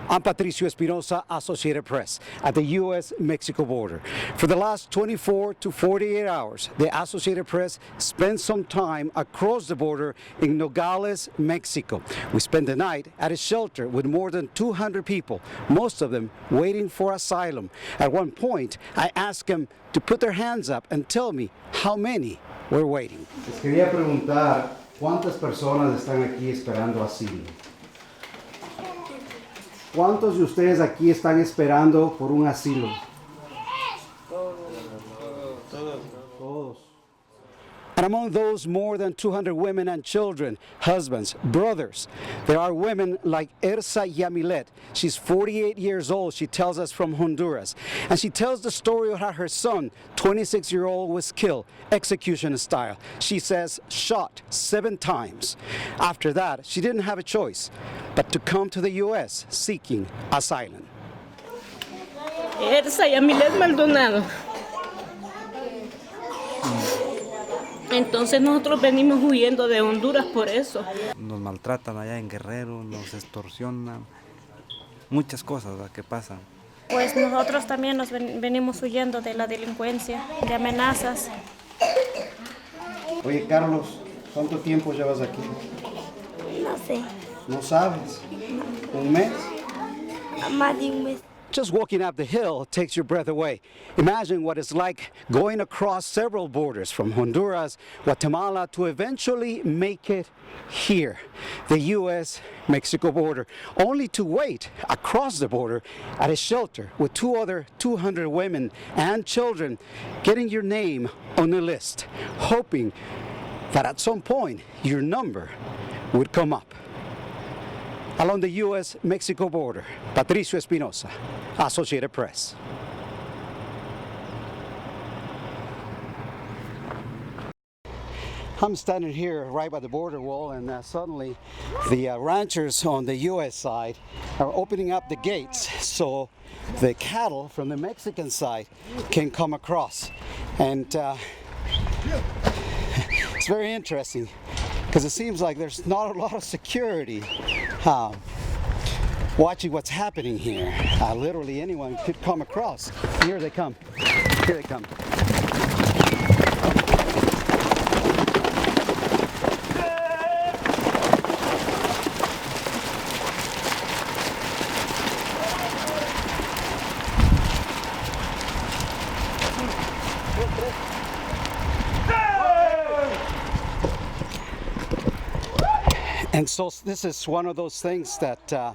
I'm Patricio Espinoza, Associated Press, at the U.S.-Mexico border. For the last 24 to 48 hours, the Associated Press spent some time across the border in Nogales, Mexico. We spent the night at a shelter with more than 200 people, most of them waiting for asylum. At one point, I asked them to put their hands up and tell me how many were waiting. Les quería preguntar cuántas personas están aquí esperando asilo. ¿Cuántos de ustedes aquí están esperando por un asilo? Todos. And among those more than 200 women and children, husbands, brothers, there are women like Ersa Yamilet. She's 48 years old, she tells us, from Honduras. And she tells the story of how her son, 26-year-old, was killed, execution style. She says shot 7 times. After that, she didn't have a choice but to come to the U.S. seeking asylum. Ersa Yamilet Maldonado. Entonces nosotros venimos huyendo de Honduras por eso. Nos maltratan allá en Guerrero, nos extorsionan, muchas cosas que pasan. Pues nosotros también nos venimos huyendo de la delincuencia, de amenazas. Oye, Carlos, ¿cuánto tiempo llevas aquí? No sé. ¿No sabes? ¿Un mes? Más de un mes. Just walking up the hill takes your breath away. Imagine what it's like going across several borders from Honduras, Guatemala, to eventually make it here, the U.S.-Mexico border, only to wait across the border at a shelter with 200 women and children, getting your name on the list, hoping that at some point your number would come up. Along the U.S.-Mexico border, Patricio Espinoza, Associated Press. I'm standing here right by the border wall, and suddenly the ranchers on the U.S. side are opening up the gates so the cattle from the Mexican side can come across. And it's very interesting because it seems like there's not a lot of security watching what's happening here. Literally anyone could come across. Here they come. Here they come. And so this is one of those things that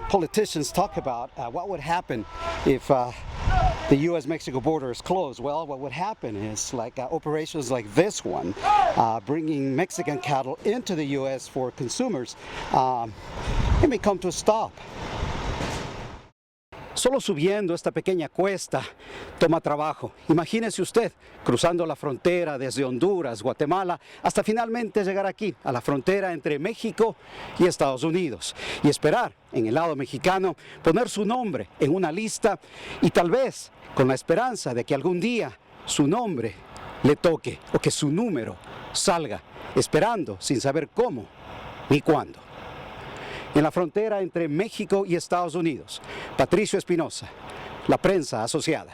politicians talk about. What would happen if the U.S.-Mexico border is closed? Well, what would happen is operations like this one, bringing Mexican cattle into the U.S. for consumers, it may come to a stop. Solo subiendo esta pequeña cuesta toma trabajo. Imagínese usted cruzando la frontera desde Honduras, Guatemala, hasta finalmente llegar aquí, a la frontera entre México y Estados Unidos, y esperar en el lado mexicano poner su nombre en una lista y tal vez con la esperanza de que algún día su nombre le toque o que su número salga, esperando sin saber cómo ni cuándo. En la frontera entre México y Estados Unidos, Patricio Espinoza, la prensa asociada.